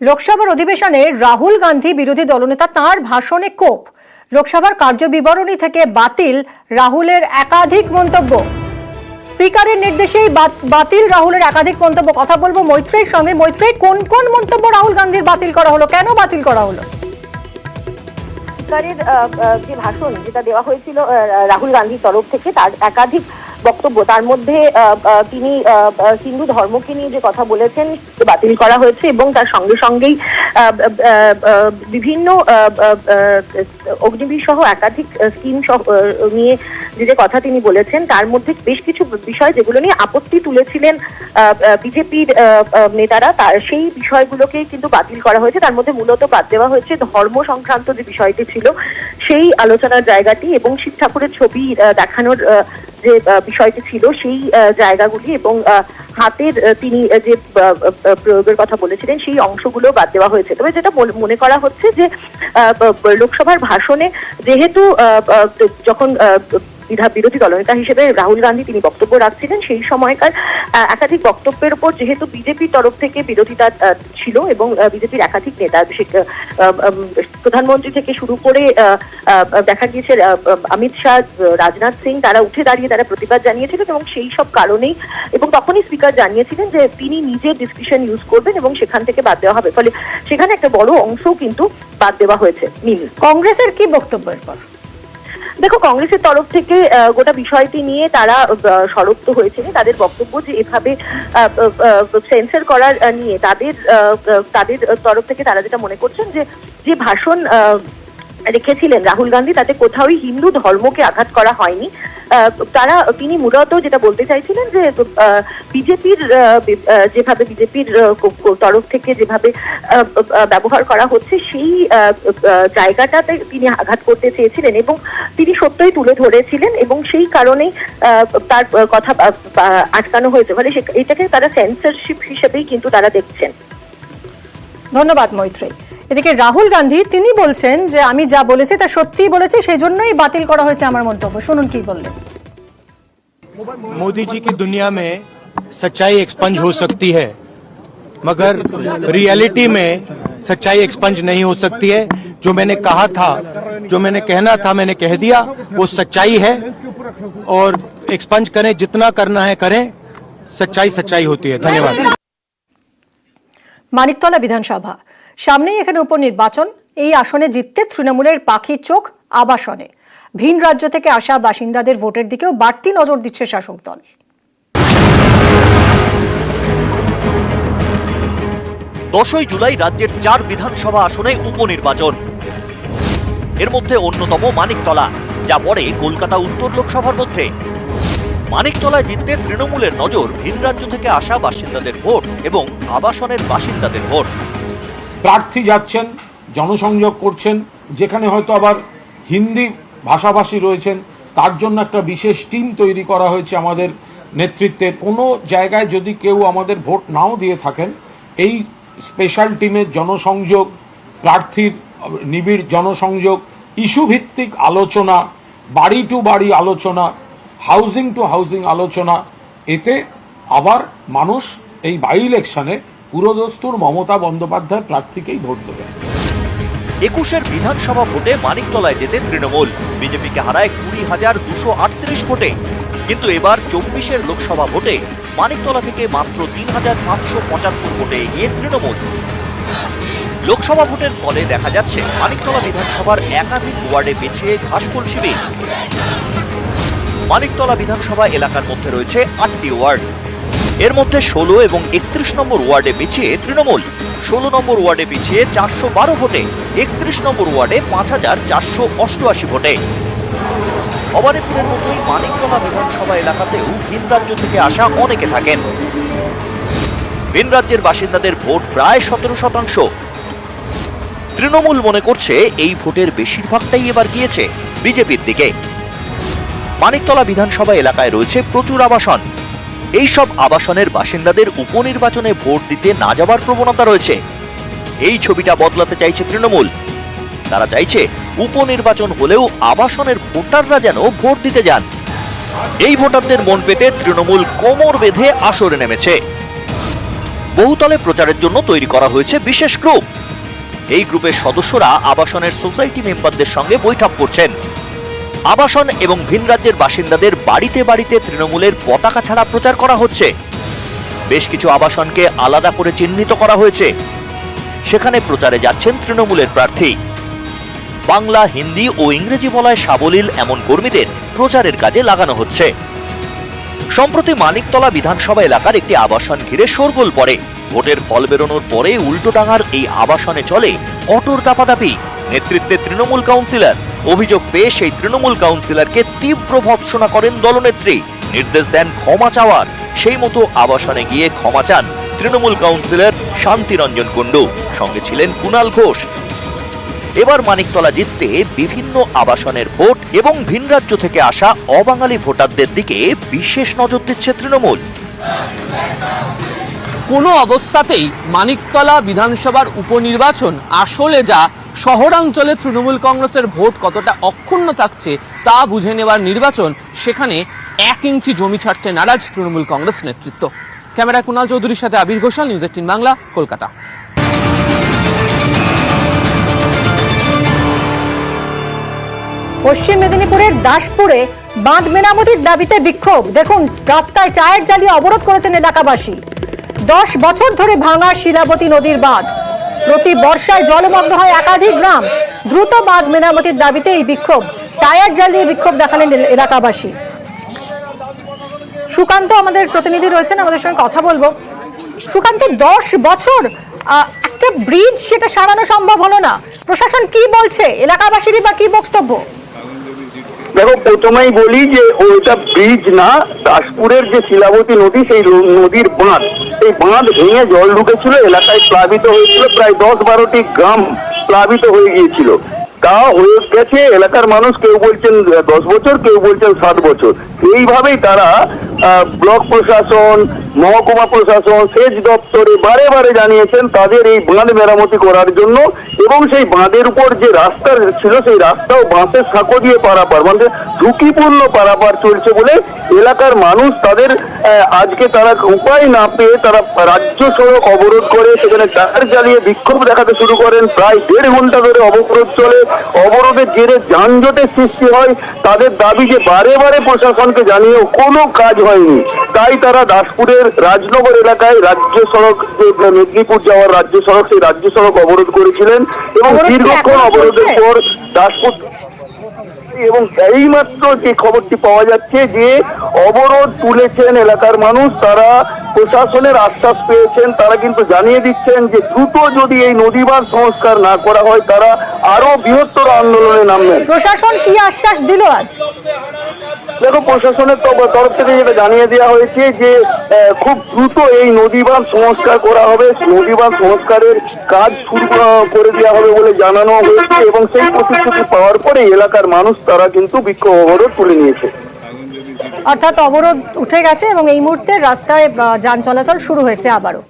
লোকসভার অধিবেশনে রাহুল গান্ধী বিরোধী দলনেতা তাঁর ভাষণে কোপ। লোকসভার কার্যবিবরণী থেকে বাতিল রাহুলের একাধিক মন্তব্য। স্পিকারের নির্দেশেই বাতিল রাহুলের একাধিক মন্তব্য। কথা বলবো মৈত্রেয়ীর সঙ্গে। মৈত্রেয়ী, কোন কোন মন্তব্য রাহুল গান্ধীর বাতিল করা হলো, কেন বাতিল করা হলো? স্পিকারের যে ভাষণ যেটা দেওয়া হয়েছিল রাহুল গান্ধীর তরফ থেকে, তার একাধিক বক্তব্য, তার মধ্যে তিনি হিন্দু ধর্মকে নিয়ে যে কথা বলেছেন বাতিল করা হয়েছে এবং তার সঙ্গে সঙ্গেই বিভিন্ন অগ্নিবীর সহ একাধিক স্কিম নিয়ে যে কথা তিনি বলেছেন, তার মধ্যে বেশ কিছু বিষয় যেগুলো নিয়ে আপত্তি তুলেছিলেন বিজেপির নেতারা, সেই বিষয়গুলোকে কিন্তু বাতিল করা হয়েছে। তার মধ্যে মূলত বাদ দেওয়া হয়েছে ধর্ম সংক্রান্ত যে বিষয়টি ছিল সেই আলোচনার জায়গাটি এবং শিব ঠাকুরের ছবি দেখানোর যে বিষয়টি ছিল সেই জায়গাগুলি এবং হাতের তিনি যে প্রয়োগের কথা বলেছিলেন সেই অংশগুলো বাদ দেওয়া হয়েছে। তবে যেটা মনে করা হচ্ছে যে লোকসভার ভাষণে যেহেতু যখন বিরোধী দলনেতা হিসেবে রাহুল গান্ধী তিনি বক্তব্য রাখছিলেন, সেই সময়কার একাধিক বক্তব্যের উপর যেহেতু বিজেপির তরফ থেকে বিরোধিতা ছিল এবং বিজেপির একাধিক নেতা, প্রধানমন্ত্রী থেকে শুরু করে দেখা গিয়েছে অমিত শাহ, রাজনাথ সিং, তারা উঠে দাঁড়িয়ে তারা প্রতিবাদ জানিয়েছিলেন এবং সেই সব কারণেই এবং তখনই স্পিকার জানিয়েছিলেন যে তিনি নিজের ডিসক্রিপশন ইউজ করবেন এবং সেখান থেকে বাদ দেওয়া হবে। ফলে সেখানে একটা বড় অংশও কিন্তু বাদ দেওয়া হয়েছে। কংগ্রেসের কি বক্তব্য এরপর? দেখো, কংগ্রেসের তরফ থেকে গোটা বিষয়টি নিয়ে তারা সরব তো হয়েছেন। তাদের বক্তব্য যে এভাবে সেন্সর করার নিয়ে তাদের তরফ থেকে তারা যেটা মনে করছেন যে ভাষণ রেখেছিলেন রাহুল গান্ধী, তাতে কোথাওই হিন্দু ধর্মকে আঘাত করা হয়নি। তিনি মূলত যেটা বলতে চাইছিলেন যে বিজেপির যেভাবে বিজেপির তরফ থেকে যেভাবে ব্যবহার করা হচ্ছে সেই জায়গাটাতে তিনি আঘাত করতে চেয়েছিলেন এবং তিনি সত্যই তুলে ধরেছিলেন এবং সেই কারণেই তার কথা আটকানো হয়েছে। ফলে এটাকে তারা সেন্সরশিপ হিসেবেই কিন্তু তারা দেখছেন। ধন্যবাদ মৈত্রেয়ী। এদিকে রাহুল গান্ধী তিনি বলছেন যে আমি যা বলেছি তা সত্যিই বলেছি, সেই জন্যই বাতিল করা হয়েছে আমার মন্তব্য। শুনুন কি বললেন। मोदी जी की दुनिया में सच्चाई एक्सपंज हो सकती है, मगर रियलिटी में सच्चाई एक्सपंज नहीं हो सकती है। जो मैंने कहा था, जो मैंने कहना था, मैंने कह दिया, वो सच्चाई है और एक्सपंज करें, जितना करना है करें, सच्चाई सच्चाई होती है। धन्यवाद। মানিকতলা বিধানসভা সামনেই, এখানে উপনির্বাচন। এই আসনে জিততে তৃণমূলের পাখির চোখ আবাসনে। ভিন রাজ্য থেকে আসা বাসিন্দাদের ভোটের দিকেও বাড়তি নজর দিচ্ছে শাসক দল। 10ই জুলাই রাজ্যের 4 বিধানসভা আসনে উপনির্বাচন। এর মধ্যে অন্যতম মানিকতলা, যা পড়ে কলকাতা উত্তর লোকসভার মধ্যে। মানিকতলায় জিততে তৃণমূলের নজর ভিন রাজ্য থেকে আসা বাসিন্দাদের ভোট এবং আবাসনের বাসিন্দাদের ভোট। প্রার্থী যাচ্ছেন, জনসংযোগ করছেন, যেখানে হয়তো আবার হিন্দি ভাষাভাষী রয়েছেন, তার জন্য একটা বিশেষ টিম তৈরি করা হয়েছে আমাদের নেতৃত্বে। কোনো জায়গায় যদি কেউ আমাদের ভোট নাও দিয়ে থাকেন, এই স্পেশাল টিমের জনসংযোগ, প্রার্থীর নিবিড় জনসংযোগ, ইস্যু ভিত্তিক আলোচনা, বাড়ি টু বাড়ি আলোচনা, হাউজিং টু হাউজিং আলোচনা, এতে আবার মানুষ এই বাই ইলেকশনে পুরোদস্তুর মমতা বন্দ্যোপাধ্যায় প্রার্থীকেই ভোট দেবে। 21-এর বিধানসভা ভোটে মানিকতলায় যেতে তৃণমূল বিজেপিকে হারায় 20,238 ভোটে। কিন্তু এবার 24-এর লোকসভা ভোটে মানিকতলা থেকে মাত্র 3,575 ভোটে এগিয়ে তৃণমূল। লোকসভা ভোটের ফলে দেখা যাচ্ছে মানিকতলা বিধানসভার একাধিক ওয়ার্ডে পিছিয়ে ঘাসফুল শিবির। মানিকতলা বিধানসভা এলাকার মধ্যে রয়েছে 8টি ওয়ার্ড। এর মধ্যে 16 এবং 31 নম্বর ওয়ার্ডে পিছিয়ে তৃণমূল। 16 নম্বর ওয়ার্ডে পিছিয়ে 412 ভোটে, 31 নম্বর ওয়ার্ডে 5,488 ভোটে। ভবানীপুরের মতোই মানিকতলা বিধানসভা এলাকাতেও ভিন রাজ্য থেকে আসা অনেকে থাকেন। ভিন রাজ্যের বাসিন্দাদের ভোট প্রায় 17%। তৃণমূল মনে করছে এই ভোটের বেশিরভাগটাই এবার গিয়েছে বিজেপির দিকে। মানিকতলা বিধানসভা এলাকায় রয়েছে প্রচুর আবাসন। এই সব আবাসনের বাসিন্দাদের উপনির্বাচনে ভোট দিতে না যাবার প্রবণতা রয়েছে। এই ছবিটা বদলাতে চাইছে তৃণমূল। তারা চাইছে উপনির্বাচন হলেও আবাসনের ভোটাররা যেন ভোট দিতে যান। এই ভোটারদের মন পেতে তৃণমূল কোমর বেঁধে আসরে নেমেছে। বহুতলে প্রচারের জন্য তৈরি করা হয়েছে বিশেষ গ্রুপ। এই গ্রুপের সদস্যরা আবাসনের সোসাইটি মেম্বারদের সঙ্গে বৈঠক করছেন। আবাসন এবং ভিন রাজ্যের বাসিন্দাদের বাড়িতে বাড়িতে তৃণমূলের পতাকা ছাড়া প্রচার করা হচ্ছে। বেশ কিছু আবাসনকে আলাদা করে চিহ্নিত করা হয়েছে, সেখানে প্রচারে যাচ্ছেন তৃণমূলের প্রার্থী। বাংলা, হিন্দি ও ইংরেজি বলায় সাবলীল এমন কর্মীদের প্রচারের কাজে লাগানো হচ্ছে। সম্প্রতি মানিকতলা বিধানসভা এলাকার একটি আবাসন ঘিরে শোরগোল পড়ে। ভোটের ফল বেরোনোর পরে উল্টোডাঙার এই আবাসনে চলে কঠোর দাপাদাপি। নেতৃত্বে তৃণমূল কাউন্সিলর। অভিযোগ পেয়ে সেই তৃণমূল কাউন্সিলরকে তীব্র ভৎসনা করেন দলনেত্রী। নির্দেশ দেন ক্ষমা চাওয়ার। সেই মতো আবাসনে গিয়ে ক্ষমা চান তৃণমূল কাউন্সিলর শান্তিরঞ্জন কুণ্ডু। সঙ্গে ছিলেন কুণাল ঘোষ। এবার মানিকতলা জিততে বিভিন্ন আবাসনের ভোট এবং ভিন রাজ্য থেকে আসা অবাঙালি ভোটারদের দিকে বিশেষ নজর দিচ্ছে তৃণমূল। কোনো অবস্থাতেই মানিকতলা বিধানসভার উপনির্বাচন আসলে যা শহরাঞ্চলে তৃণমূল কংগ্রেসের ভোট কতটা অক্ষুণ্ণ থাকছে তা বুঝে নেওয়ার নির্বাচন, সেখানে 1 ইঞ্চি জমি ছাড়তে নারাজ তৃণমূল কংগ্রেস নেতৃত্ব। ক্যামেরা কুণাল চৌধুরীর সাথে আবির ঘোষাল, নিউজ 18 বাংলা, কলকাতা। পশ্চিম মেদিনীপুরের দাসপুরে বাঁধ মেরামতির দাবিতে বিক্ষোভ। দেখুন, রাস্তায় টায়ার জ্বালিয়ে অবরোধ করেছেন এলাকাবাসী। 10 বছর ধরে ভাঙা শিলাবতী নদীর বাঁধ। প্রতি বর্ষায় জলমগ্ন হয় একাধিক গ্রাম। দ্রুত বাঁধ মেরামতির দাবিতে এই বিক্ষোভ। টায়ার জ্বালিয়ে বিক্ষোভ দেখালেন এলাকাবাসী। সুকান্ত আমাদের প্রতিনিধি রয়েছেন, আমাদের সঙ্গে কথা বলবো। সুকান্ত, 10 বছর একটা ব্রিজ সেটা সারানো সম্ভব হলো না, প্রশাসন কি বলছে, এলাকাবাসীরই বা কি বক্তব্য? দেখো, প্রথমেই বলি যে ওটা ব্রিজ না, দাসপুরের যে শিলাবতী নদী, সেই নদীর বাঁধ, এই বাঁধ ভেঙে জল ঢুকেছিল, এলাকায় প্লাবিত হয়েছিল, প্রায় 10-12টি গ্রাম প্লাবিত হয়ে গিয়েছিল। তা হয়ে গেছে এলাকার মানুষ, কেউ বলছেন 10 বছর, কেউ বলছেন 7 বছর। এইভাবেই তারা ব্লক প্রশাসন, মহকুমা প্রশাসন, সেচ দপ্তরে বারে বারে জানিয়েছেন তাদের এই বাঁধ মেরামতি করার জন্য। এবং সেই বাঁধের উপর যে রাস্তা ছিল, সেই রাস্তাও বাঁশের সাঁকো দিয়ে পারাপার, মানে ঝুঁকিপূর্ণ পারাপার চলছে বলে এলাকার মানুষ তাদের আজকে তারা উপায় না পেয়ে তারা রাজ্য সড়ক অবরোধ করে সেখানে টায়ার জ্বালিয়ে বিক্ষোভ দেখাতে শুরু করেন। প্রায় 1.5 ঘন্টা ধরে অবরোধ চলে। অবরোধের জেরে যানজটের সৃষ্টি হয়। তাদের দাবি যে বারে বারে প্রশাসনকে জানিয়েও কোনো কাজ হয়নি। তাই তারা দাসপুরের রাজনগর এলাকায় রাজ্য সড়ক, যে মেদিনীপুর যাওয়ার রাজ্য সড়ক, সেই রাজ্য সড়ক অবরোধ করেছিলেন এবং দীর্ঘক্ষণ অবরোধের পর দাসপুর, এবং এইমাত্র যে খবরটি পাওয়া যাচ্ছে যে অবরোধ তুলেছেন এলাকার মানুষ, তারা প্রশাসনের আশ্বাস পেয়েছেন। তারা কিন্তু জানিয়ে দিচ্ছেন যে দ্রুত যদি এই নদীবাঁধ সংস্কার না করা হয় তারা আরো বৃহত্তর আন্দোলনে নামবেন। প্রশাসন কি আশ্বাস দিল আজ? দেখো, প্রশাসনের তরফ থেকে যেটা জানিয়ে দেওয়া হয়েছে যে খুব দ্রুত এই নদীবাঁধ সংস্কার করা হবে, নদীবাঁধ সংস্কারের কাজ শুরু করে দেওয়া হবে বলে জানানো হয়েছে। এবং সেই প্রতিশ্রুতি পাওয়ার পরে এলাকার মানুষ তারা কিন্তু বিক্ষোভ অবরোধ তুলে নিয়েছে। অর্থাৎ অবরোধ উঠে গেছে এবং এই মুহূর্তে রাস্তায় যান চলাচল শুরু হয়েছে আবারও।